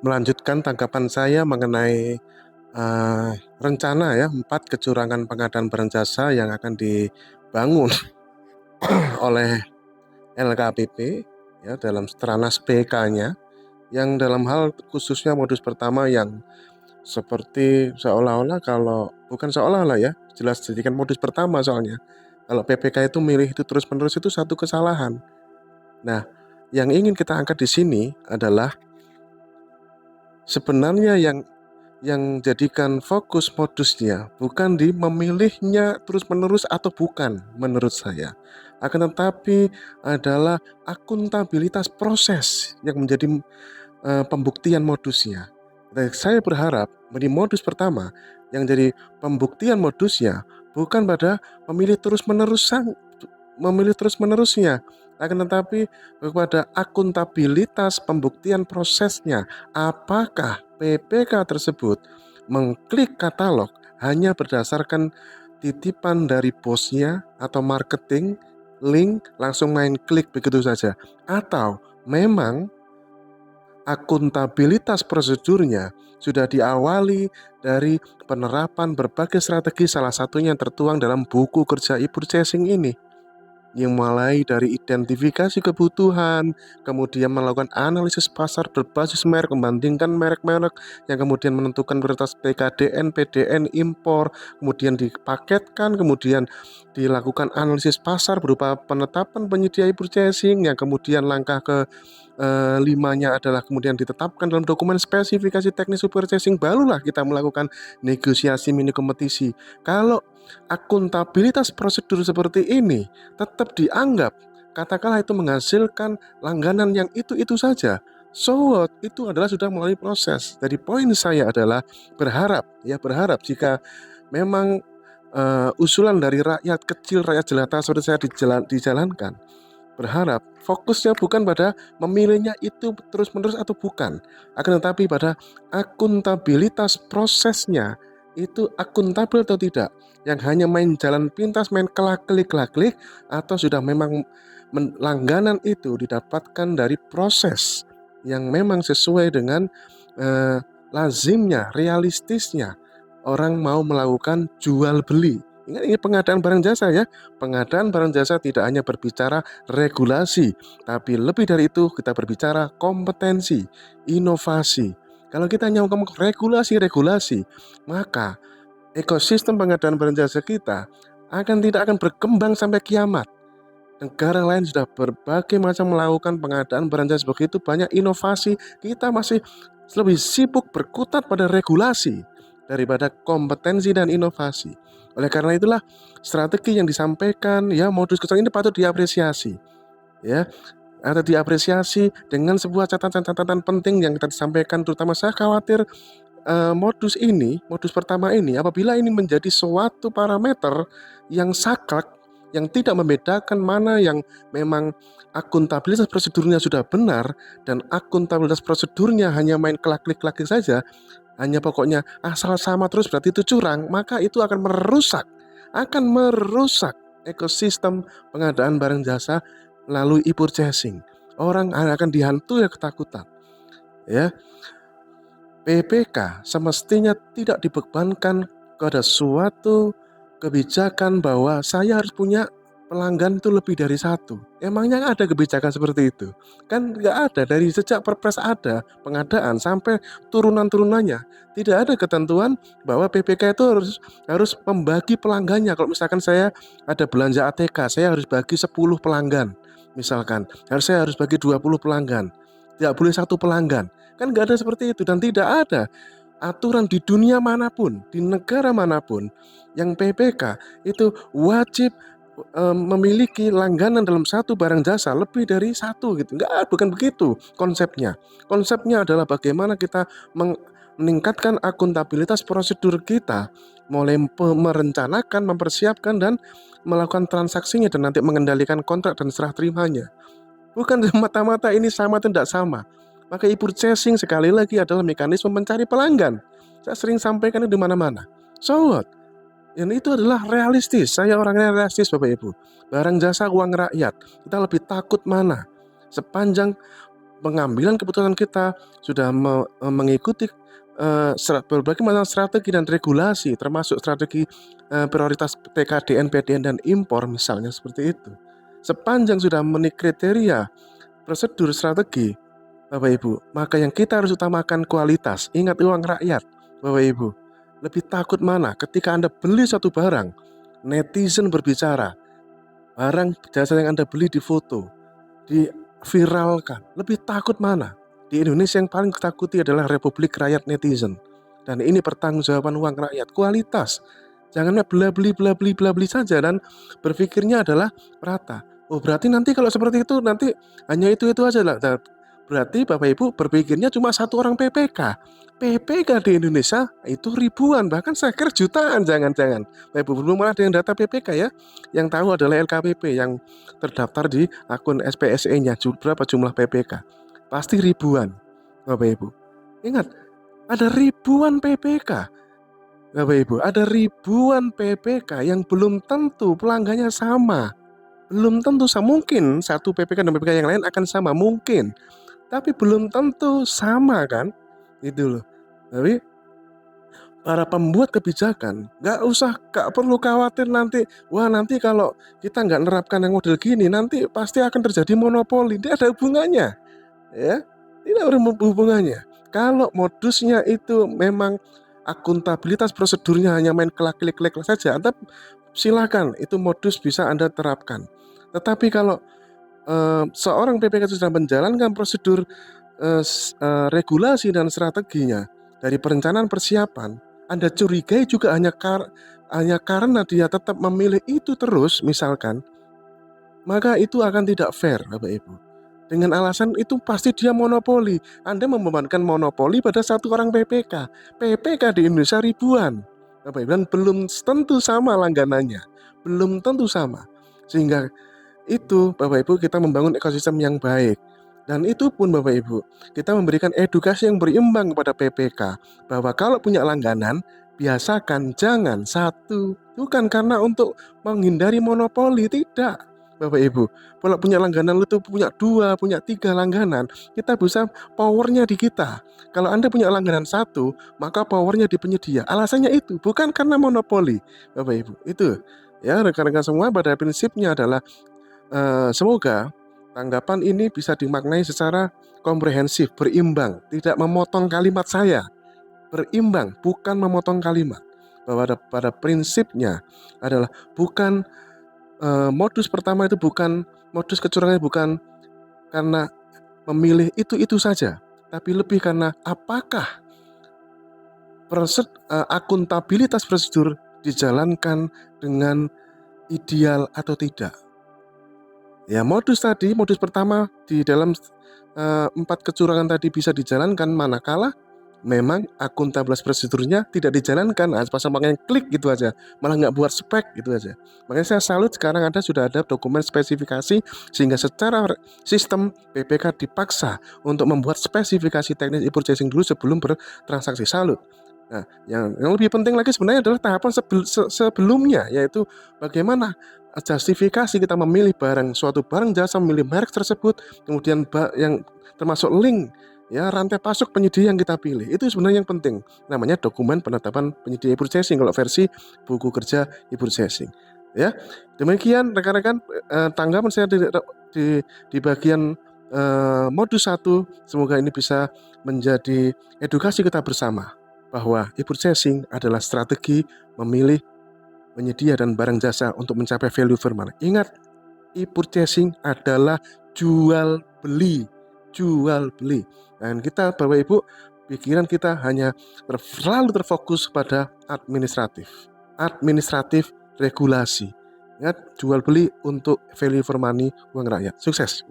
melanjutkan tanggapan saya mengenai rencana ya 4 kecurangan pengadaan barang jasa yang akan dibangun oleh LKPP ya dalam Stranas PK-nya, yang dalam hal khususnya modus pertama yang seperti seolah-olah, kalau bukan seolah-olah ya, jelas jadikan modus pertama soalnya. Kalau PPK itu milih itu terus-menerus itu satu kesalahan. Nah, yang ingin kita angkat di sini adalah sebenarnya yang jadikan fokus modusnya bukan di memilihnya terus-menerus atau bukan menurut saya, akan tetapi adalah akuntabilitas proses yang menjadi pembuktian modusnya. Dan saya berharap di modus pertama yang jadi pembuktian modusnya bukan pada memilih terus-menerusnya, akan tetapi kepada akuntabilitas pembuktian prosesnya. Apakah PPK tersebut mengklik katalog hanya berdasarkan titipan dari bosnya atau marketing, link, langsung main klik begitu saja, atau memang akuntabilitas prosedurnya sudah diawali dari penerapan berbagai strategi, salah satunya yang tertuang dalam buku kerja e-purchasing ini, yang mulai dari identifikasi kebutuhan, kemudian melakukan analisis pasar berbasis merek, membandingkan merek-merek, yang kemudian menentukan prioritas PKDN, PDN, impor, kemudian dipaketkan, kemudian dilakukan analisis pasar berupa penetapan penyedia e-purchasing, yang kemudian langkah ke limanya adalah kemudian ditetapkan dalam dokumen spesifikasi teknis e-purchasing, barulah kita melakukan negosiasi mini kompetisi. Kalau akuntabilitas prosedur seperti ini tetap dianggap katakanlah itu menghasilkan langganan yang itu saja, so what? Itu adalah sudah melalui proses. Jadi poin saya adalah berharap jika memang usulan dari rakyat kecil, rakyat jelata seperti saya dijalankan, berharap fokusnya bukan pada memilihnya itu terus-menerus atau bukan, akan tetapi pada akuntabilitas prosesnya, itu akuntabel atau tidak, yang hanya main jalan pintas, main kelak-klik, atau sudah memang langganan itu didapatkan dari proses yang memang sesuai dengan lazimnya, realistisnya orang mau melakukan jual beli. Ingat, ini pengadaan barang jasa ya. Pengadaan barang jasa tidak hanya berbicara regulasi, tapi lebih dari itu kita berbicara kompetensi, inovasi. Kalau kita hanya ngomong regulasi, maka ekosistem pengadaan barang jasa kita tidak akan berkembang sampai kiamat. Negara lain sudah berbagai macam melakukan pengadaan barang jasa, begitu banyak inovasi, kita masih lebih sibuk berkutat pada regulasi daripada kompetensi dan inovasi. Oleh karena itulah strategi yang disampaikan ya, modus kecurangan ini patut diapresiasi ya, atau diapresiasi dengan sebuah catatan-catatan penting yang kita disampaikan. Terutama saya khawatir modus pertama ini, apabila ini menjadi suatu parameter yang saklek, yang tidak membedakan mana yang memang akuntabilitas prosedurnya sudah benar dan akuntabilitas prosedurnya hanya main klik-klik saja, hanya pokoknya asal sama terus berarti itu curang, maka itu akan merusak ekosistem pengadaan barang jasa melalui e-purchasing. Orang akan dihantui ketakutan ya. PPK semestinya tidak dibebankan pada suatu kebijakan bahwa saya harus punya pelanggan itu lebih dari satu. Emangnya ada kebijakan seperti itu? Kan nggak ada. Dari sejak Perpres ada pengadaan sampai turunan-turunannya, tidak ada ketentuan bahwa PPK itu harus membagi pelanggannya. Kalau misalkan saya ada belanja ATK, saya harus bagi 10 pelanggan. Misalkan, saya harus bagi 20 pelanggan. Tidak boleh satu pelanggan. Kan nggak ada seperti itu, dan tidak ada aturan di dunia manapun, di negara manapun, yang PPK itu wajib memiliki langganan dalam satu barang jasa lebih dari satu gitu. Nggak, bukan begitu konsepnya. Konsepnya adalah bagaimana kita meningkatkan akuntabilitas prosedur kita, mulai merencanakan, mempersiapkan, dan melakukan transaksinya, dan nanti mengendalikan kontrak dan serah terimanya. Bukan mata-mata ini sama atau tidak sama. Maka e-purchasing sekali lagi adalah mekanisme mencari pelanggan. Saya sering sampaikan itu di mana-mana. So what? Yang itu adalah realistis. Saya orangnya realistis, Bapak Ibu. Barang jasa uang rakyat. Kita lebih takut mana? Sepanjang pengambilan keputusan kita, sudah mengikuti berbagai macam strategi dan regulasi, termasuk strategi prioritas TKDN, PDN, dan impor misalnya seperti itu. Sepanjang sudah memenuhi kriteria, prosedur, strategi, Bapak Ibu, maka yang kita harus utamakan kualitas. Ingat uang rakyat, Bapak Ibu. Lebih takut mana ketika Anda beli satu barang, netizen berbicara, barang jasa yang Anda beli difoto, diviralkan. Lebih takut mana? Di Indonesia yang paling ditakuti adalah Republik Rakyat Netizen. Dan ini pertanggungjawaban uang rakyat, kualitas. Jangan bela beli saja dan berpikirnya adalah rata. Oh, berarti nanti kalau seperti itu nanti hanya itu aja lah. Berarti Bapak Ibu berpikirnya cuma satu orang PPK. PPK di Indonesia itu ribuan, bahkan saya kira jutaan, jangan-jangan. Bapak Ibu, belum ada yang data PPK ya. Yang tahu adalah LKPP yang terdaftar di akun SPSE-nya. Berapa jumlah PPK? Pasti ribuan, Bapak Ibu. Ingat, ada ribuan PPK. Bapak Ibu, ada ribuan PPK yang belum tentu pelanggannya sama. Belum tentu sama. Mungkin satu PPK dan PPK yang lain akan sama, mungkin. Tapi belum tentu sama kan? Itu loh. Tapi para pembuat kebijakan gak perlu khawatir nanti, wah nanti kalau kita nggak nerapkan yang model gini nanti pasti akan terjadi monopoli. Tidak ada hubungannya, ya, tidak ada hubungannya. Kalau modusnya itu memang akuntabilitas prosedurnya hanya main klik saja, Anda silakan, itu modus bisa Anda terapkan. Tetapi kalau seorang PPK sudah menjalankan prosedur regulasi dan strateginya dari perencanaan persiapan, Anda curigai juga hanya karena dia tetap memilih itu terus misalkan, maka itu akan tidak fair, Bapak Ibu. Dengan alasan itu pasti dia monopoli. Anda membebankan monopoli pada satu orang PPK. PPK di Indonesia ribuan, Bapak Ibu, dan belum tentu sama langganannya, belum tentu sama. Sehingga itu Bapak Ibu kita membangun ekosistem yang baik. Dan itu pun Bapak Ibu, kita memberikan edukasi yang berimbang kepada PPK bahwa kalau punya langganan, biasakan jangan satu. Bukan karena untuk menghindari monopoli, tidak Bapak Ibu. Kalau punya langganan itu punya 2, punya 3 langganan, kita bisa powernya di kita. Kalau Anda punya langganan satu, maka powernya di penyedia. Alasannya itu bukan karena monopoli, Bapak Ibu. Itu ya rekan-rekan semua, pada prinsipnya adalah semoga tanggapan ini bisa dimaknai secara komprehensif, berimbang, tidak memotong kalimat saya, berimbang, bukan memotong kalimat. Bahwa pada prinsipnya adalah bukan modus pertama itu bukan modus kecurangannya, bukan karena memilih itu saja, tapi lebih karena apakah akuntabilitas prosedur dijalankan dengan ideal atau tidak. Ya, modus pertama di dalam 4 kecurangan tadi bisa dijalankan manakala memang akuntabilitas prosedurnya tidak dijalankan. Pasal makanya klik gitu aja, malah nggak buat spek gitu aja. Makanya saya salut sekarang sudah ada dokumen spesifikasi, sehingga secara sistem PPK dipaksa untuk membuat spesifikasi teknis e-purchasing dulu sebelum bertransaksi. Salut. Nah, yang lebih penting lagi sebenarnya adalah tahapan sebelumnya, yaitu bagaimana justifikasi kita memilih suatu barang jasa, memilih merek tersebut, kemudian yang termasuk link, ya, rantai pasok penyedia yang kita pilih. Itu sebenarnya yang penting. Namanya dokumen penetapan penyedia e-purchasing kalau versi buku kerja e-purchasing. Ya, demikian rekan-rekan tanggapan saya di bagian modus 1. Semoga ini bisa menjadi edukasi kita bersama bahwa e-purchasing adalah strategi memilih penyedia dan barang jasa untuk mencapai value for money. Ingat, e-purchasing adalah jual beli. Dan kita Bapak Ibu, pikiran kita hanya terlalu terfokus pada administratif regulasi. Ingat, jual beli untuk value for money uang rakyat. Sukses.